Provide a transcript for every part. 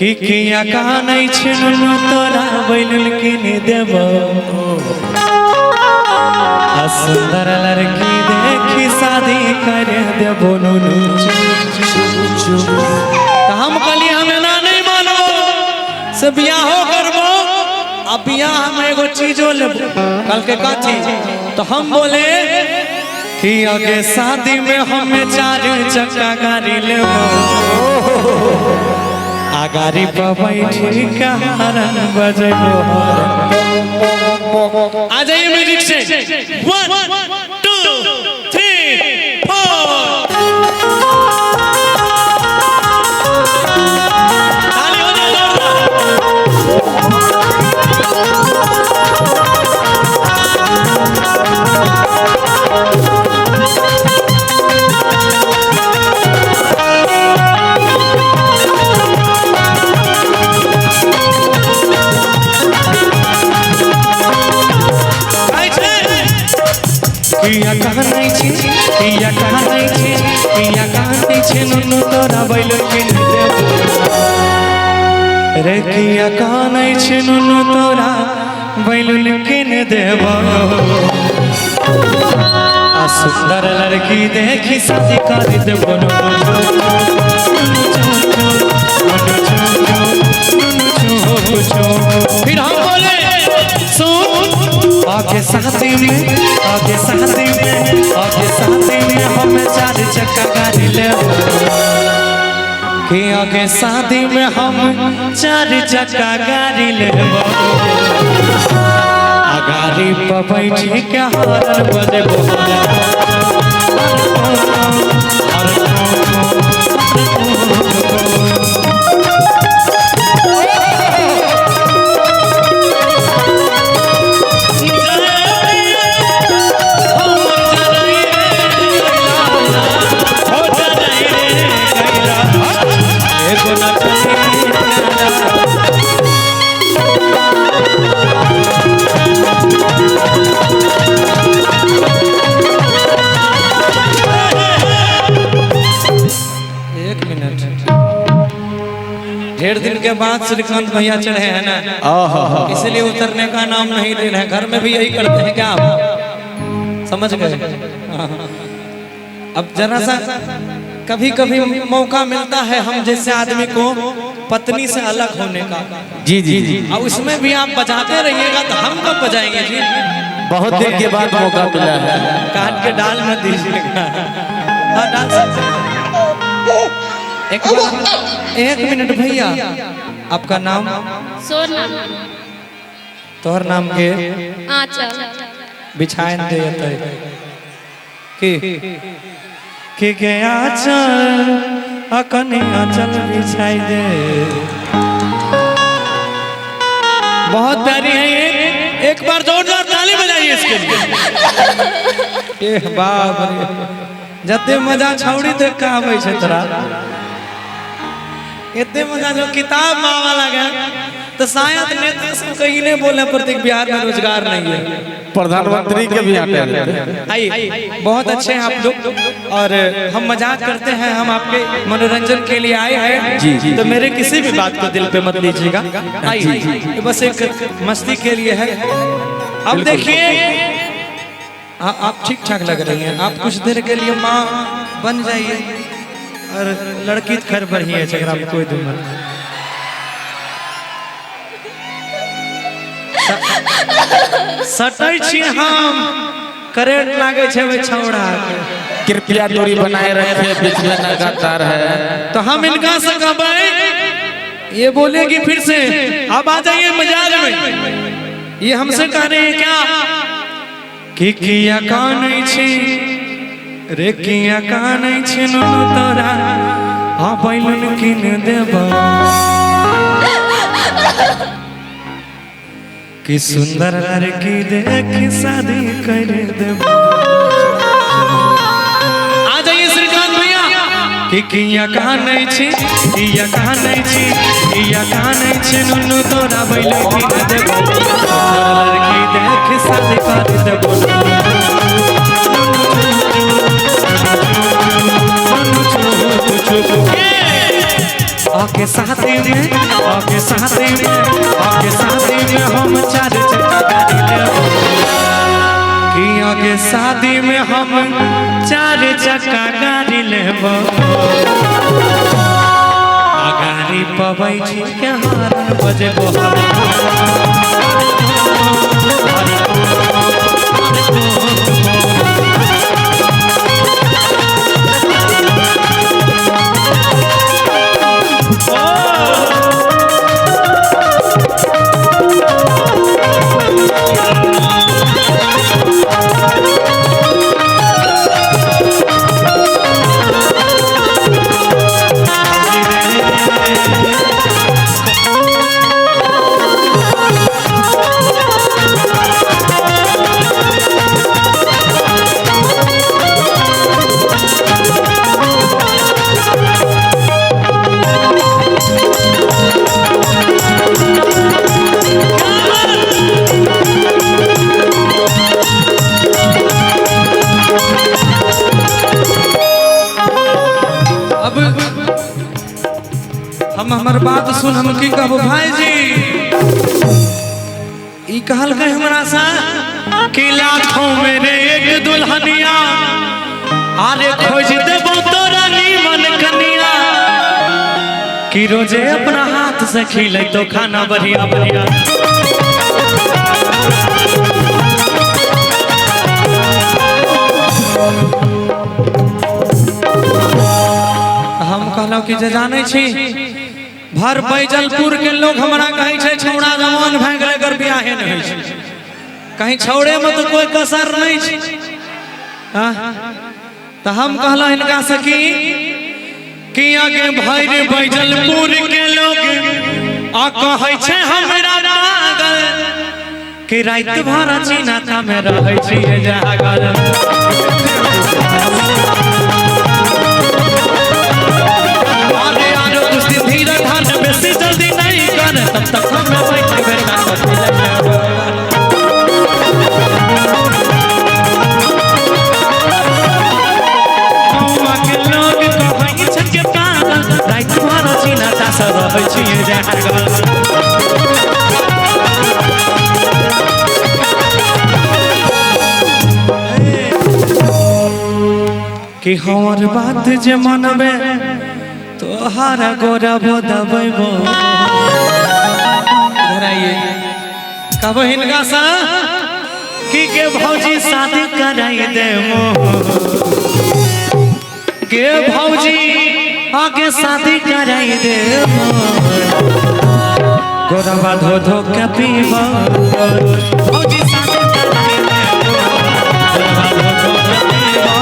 कि किया कहा नहीं छिनु तोरा बैलुल किने देब सुंदर लड़की देखी शादी कर देबो तो हम कहलिए हमें ना नहीं मानो से बियाहो करबो अब बियाह हम एगो चीजो लेबो कल के का चीज तो हम बोले कि आगे शादी में हमें 4 चक्का गाड़ी लेबो आगारी पर बैठी का हरन बजेबो आ जाइए म्यूजिक से 1 2 3 4 ताली हो किया कहा नहीं छी किया कहा नहीं छी किया कहा नहीं छी नुनु तोरा बैलुल किने देब रे किया कहा नहीं छी नुनु तोरा बैलुल किने देब आ सुंदर लड़की देखी शादी कर देबो फिर हम बोले सुन आगे शादी में आगे शादी में आगे शादी में हमें 4 चक्का गाड़ी लेबो कि आगे शादी में हम 4 चक्का गाड़ी लेबो आ गाड़ी पर बैठी के हरन बजेबो ढेर दिन के बाद श्रीकांत भैया चढ़े हैं ना इसलिए उतरने का नाम नहीं ले रहे। घर में भी यही करते हैं क्या आप समझ गए? अब जरा सा कभी कभी मौका मिलता है हम जैसे आदमी को पत्नी से अलग होने का। जी जी जी अब उसमें भी आप बजाते रहिएगा तो हम कब बजाएंगे जी? बहुत दिन के बाद मौका मिला है। काट के डाल मत दीजिएगा। हाँ डाल सकते हैं। एक मिनट भैया आपका नाम? सोना। तोहर नाम के? आंचल। बिछाएन दे कि गया आंचल अकने आंचल बिछाई दे। बहुत प्यारी है ये। एक बार जोरदार ताली बजाइए इसके लिए। ए बाप रे जते मजा छौड़ी देख के आवे छै तोरा इतने मजा जो किताब मावा लगा तो शायद नेता सब कहीं नहीं बोले प्रत्येक बिहार में रोजगार नहीं है। प्रधानमंत्री के भी आते हैं। आइए बहुत अच्छे हैं आप लोग और हम मजाक करते हैं। हम आपके मनोरंजन के लिए आए हैं जी, जी, तो मेरे किसी भी बात को दिल पे मत लीजिएगा। आइए बस एक मस्ती के लिए है। अब देखिए आप ठीक ठाक लग रही हैं। आप कुछ देर के लिए माँ बन जाइए और लड़की खैर बढ़ी है झगड़ा में कोई दूर मत। सटै छी हम करेंट लागे छे वे छौड़ा के। कृपया दूरी बनाए रखें, बीच में लगातार है। तो हम इनका से कहबै ये बोलेगी फिर से। अब आ जाइए मजाज में। ये हमसे कह रहे हैं क्या कि किया कौन छी रे किया कहा नहीं छी नुनु तोरा आ बैलुल किने देब कि सुंदर लड़की देख शादी कर देब। आ जाइए श्रीकांत भैया कि किया कहा नहीं छी किया कहा नहीं छी किया कहा नहीं छी नुनु तोरा बैलुल किने देब सुंदर लड़की देख शादी कर देब। आके शादी में आके शादी में आके शादी में हम 4 चक्का गाड़ी लेबो कि आके शादी में हम 4 चक्का गाड़ी लेबो गाड़ी पर बैठी के हारन बजेबो हमर बात सुन हम की कहबो भाई जी ई कहल के हमरा सा कि लाखों मेरे एक दुल्हनिया आरे खोज देबो तोरा नीमन कनिया कि रोजे अपना हाथ से खिलै तो खाना बढ़िया बढ़िया हम कहलौ कि जे जानै छी भर बैजलपुर के लोग हमरा कहै छै छौड़ा जवान भए गेलै अगर बियाहे न होइ छै कहीं छौड़े में तो कोई कसर नहीं छै तो हम कहला इनका से कि आगे भर बैजलपुर के लोग आ कहै छै हमरा पागल कि रात भर चिन्ता में रहै छी जागल बेसी जल्दी नहीं कर तब तक हमें बैठे बैठा के लोग कहै छै के पागल रात भर चिन्ता से रहै छी जागल कि हमर बात जे मनबे तोहारा गोरा दबेबो इधर आइए कहबो हिनका सा कि के भौजी शादी कराई देमो के भौजी आगे शादी कराई देमो गोरा धो धो के पीबो भौजी शादी कराई देमो गोरा धो धो के पीबो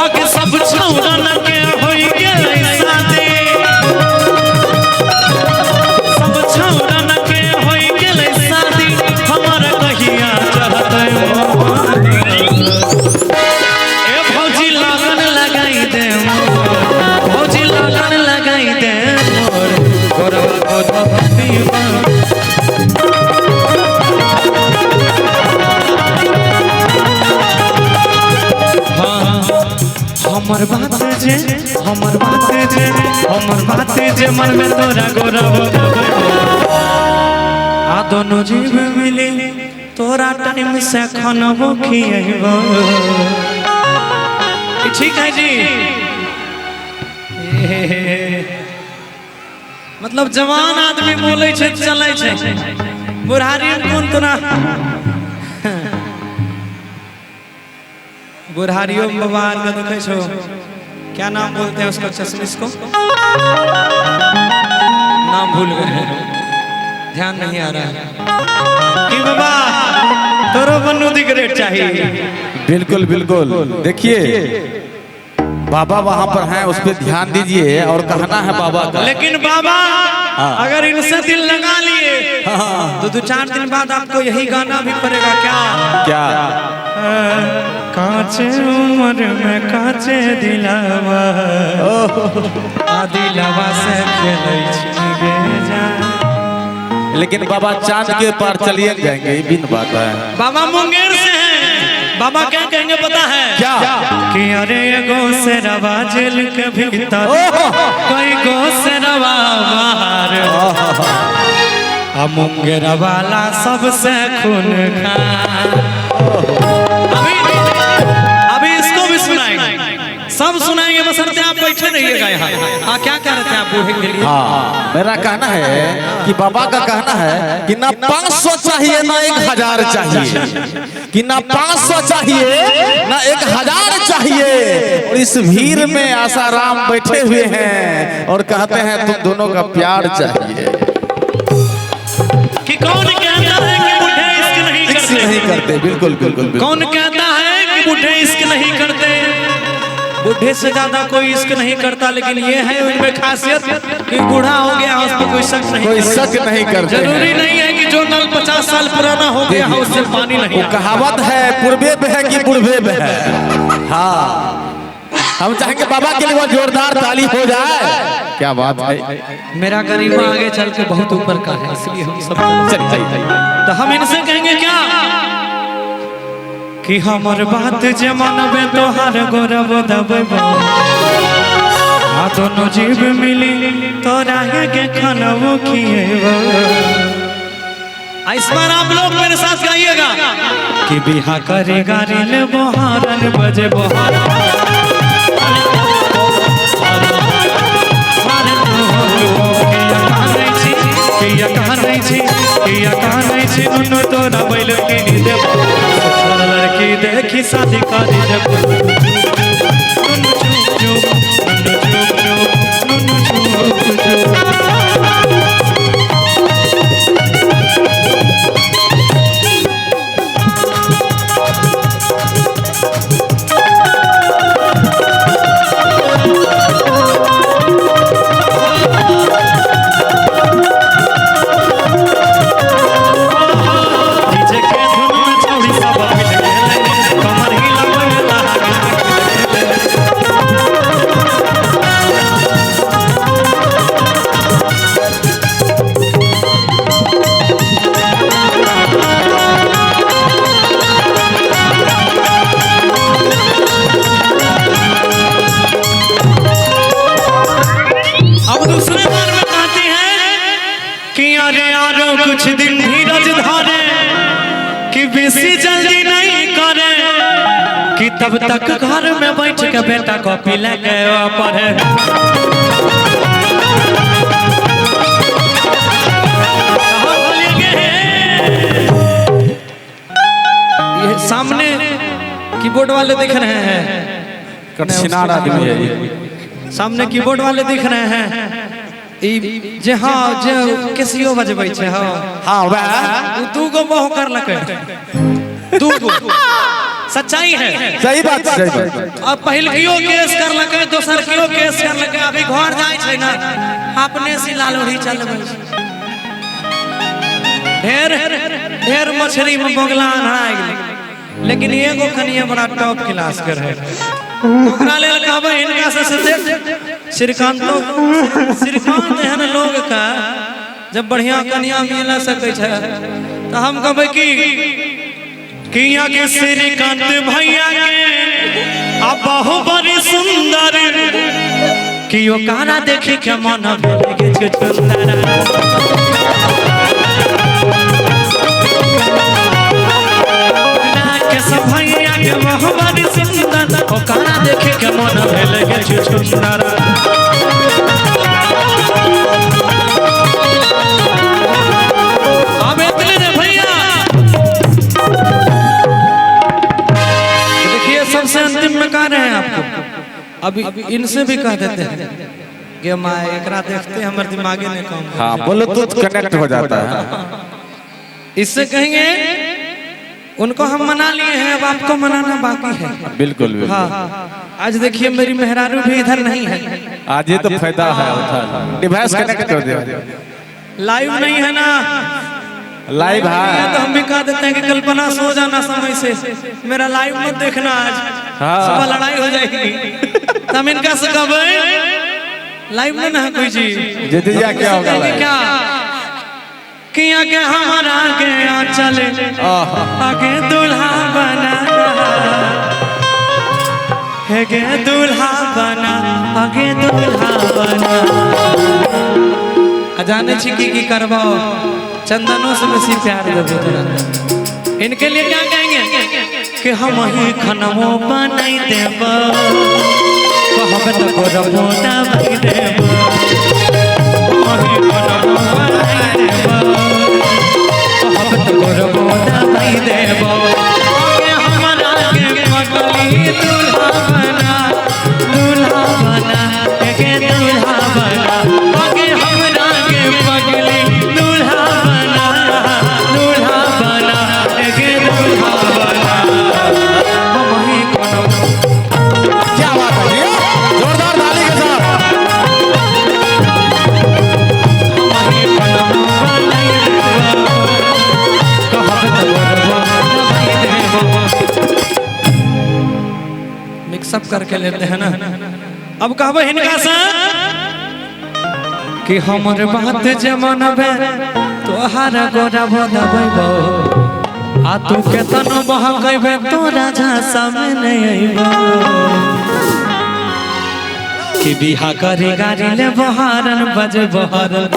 आगे सब छौरन के होई गेलै हमर बात जे मन में तोरा गोरा आ दोनों जीव मिली तोरा टाइम से खानबो खिएबो ठीक है जी मतलब जवान आदमी बोले छै चले छै बुढ़ारी कोन तोरा बुढ़ारियों बाबा का देखे छो क्या नाम बोलते हैं उसको चश्मिश को नाम भूल गए ध्यान नहीं आ रहा है कि बाबा तोरो बन्नू दी ग्रेड चाहिए बिल्कुल बिल्कुल देखिए बाबा वहाँ पर हैं उस पर ध्यान दीजिए और कहना है बाबा का लेकिन बाबा अगर इनसे दिल लगा लिए तो 2-4 दिन बाद आपको यही गाना भी पड़ेगा क्या कांचे उम्र में कांचे दिलावा दिलावा से खेलै छी जा लेकिन बाबा चांद के पार चलिए जाएंगे ये बिन बात है बाबा मुंगेर से हैं बाबा क्या कहेंगे पता है क्या? कि अरे एगो से रवा जेल के भीतर कोई गो से रवा बाहर मुंगेर वाला सबसे खून खा। अभी इसको भी सुनाएंगे, सब सुनाएंगे, बशर्ते आप बैठे रहिएगा यहाँ। हाँ क्या कह रहे थे आप बूढ़े के लिए? हाँ, मेरा कहना है कि बाबा का कहना है कि ना 500 चाहिए ना 1000 चाहिए, कि ना 500 चाहिए ना 1000 चाहिए। और इस भीड़ में आसाराम बैठे हुए हैं और कहते हैं तुम दोनों का प्यार चाहिए। कि कौन कहता है कि बूढ़े इश्क नहीं करते? बिल्कुल बिल्कुल बिल्कुल। कौन कहता है कि बूढ़े इश्क नहीं करते? बूढ़े से ज्यादा कोई इश्क नहीं करता, लेकिन ये है उनमें खासियत कि बूढ़ा हो गया उस पर कोई शक नहीं, कोई शक नहीं करते। जरूरी नहीं है कि जो नल 50 साल पुराना हो गया है उससे पानी नहीं। वो कहावत है पूर्वे पे है कि पूर्वे पे है। हाँ, हम चाहेंगे बाबा के लिए वो जोरदार ताली हो जाए। क्या बात है। मेरा गरीबा आगे चल के बहुत ऊपर का है, इसलिए हम सब तो हम इनसे कहेंगे क्या कि हमर बात जे मनबे तोहार गौरव दबे आ दोनों जीव मिली तोरा के खानवो खिएबो। इस बार आप लोग मेरे साथ गाइएगा कि बिहा करे गारी ले बोहारन बजे बोहार लड़की देखी शादी कर कुछ दिन धीरज धारे कि बेसी जल्दी नहीं करे कि तब तक घर में बैठ के बेटा कॉपी लेके पढ़े। ये सामने कीबोर्ड वाले दिख रहे हैं, कठिनार आदमी है ये। सामने कीबोर्ड वाले दिख रहे हैं जे हाँ जे कैसियो बजबै छै। हाँ वह दू गो मोह कर लके, दू गो सच्चाई है, सही बात, सही बात। अब पहिलकियो केस कर लके, दोसर कियो केस कर लके, अभी घर जाय छै ना अपने सिला लोढ़ी चलबै। ढेर ढेर मछली में बोगला अनहाय गेलै, लेकिन एगो कनिया बड़ा टॉप क्लास के रहे। ओकरा लेल कहबै इनका से श्रीकांत एहन लोग का जब बढ़िया कन्या मिल सके छै तो हम कहबै कि यहाँ के श्रीकांत भैया के अब बहु बड़ी सुंदर कि यो काना देखी के मन भेल के सुंदर। भैया के बहु बड़ी सुंदर ओ काना देखी के मन भेल के सुंदर। सबसे अंतिम में कह रहे हैं आपको, अभी इनसे भी कह देते हैं कि माँ एकरा देखते हमारे दिमागे में काम। हाँ, बोलो तो कनेक्ट हो जाता है। इससे कहेंगे उनको हम मना लिए हैं, अब आपको मनाना बाकी है। बिल्कुल बिल्कुल। हाँ, आज देखिए मेरी मेहरारू भी इधर नहीं है, आज ये तो फायदा है, डिवाइस कनेक्ट कर दिया। लाइव नहीं है ना, लाइव है तो हम भी कह देते हैं कि कल्पना सो जाना समय से, मेरा लाइव मत देखना, आज सुबह लड़ाई हो जाएगी। हम इनका से कहबै लाइव में ना कोई जी जीतिया क्या होगा क्या किया के हमारा के चले आगे दूल्हा बना हे गे दूल्हा बना आगे दूल्हा बना। आ जाने छी की करबो चंदनों से बेसी प्यार देबो तोरा। इनके लिए क्या कहेंगे कि हम ही खनमो बनाई देबो कहबे तो करबो दबाई देबो हम ही खनमो बनाई देबो कहबे तो करबो दबाई देबो के हमरा के पगली दूल्हा बना के दूल्हा बना आगे हमरा के पगली दूल्हा बना के दूल्हा बना। हम ही खनमो क्या बात है जी? जोरदार ताली के साथ। मिक्सअप करके लेते हैं ना। अब कहबो हिनका से कि हमर बात जमन बे तोहार गोरा दबैबो आ तू केतनो बहकैबे तोरा झांसा में नहीं अइबो कि बिहा करे गाड़ी ले बहारन बज बहारन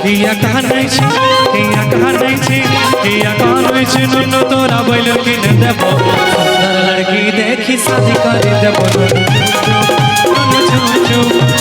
किया कहा नहीं छी किया कहा नहीं छी किया कहा नहीं छी नुनु तोरा बैलो कि न देबो लड़की देखी शादी कर देबो नुनु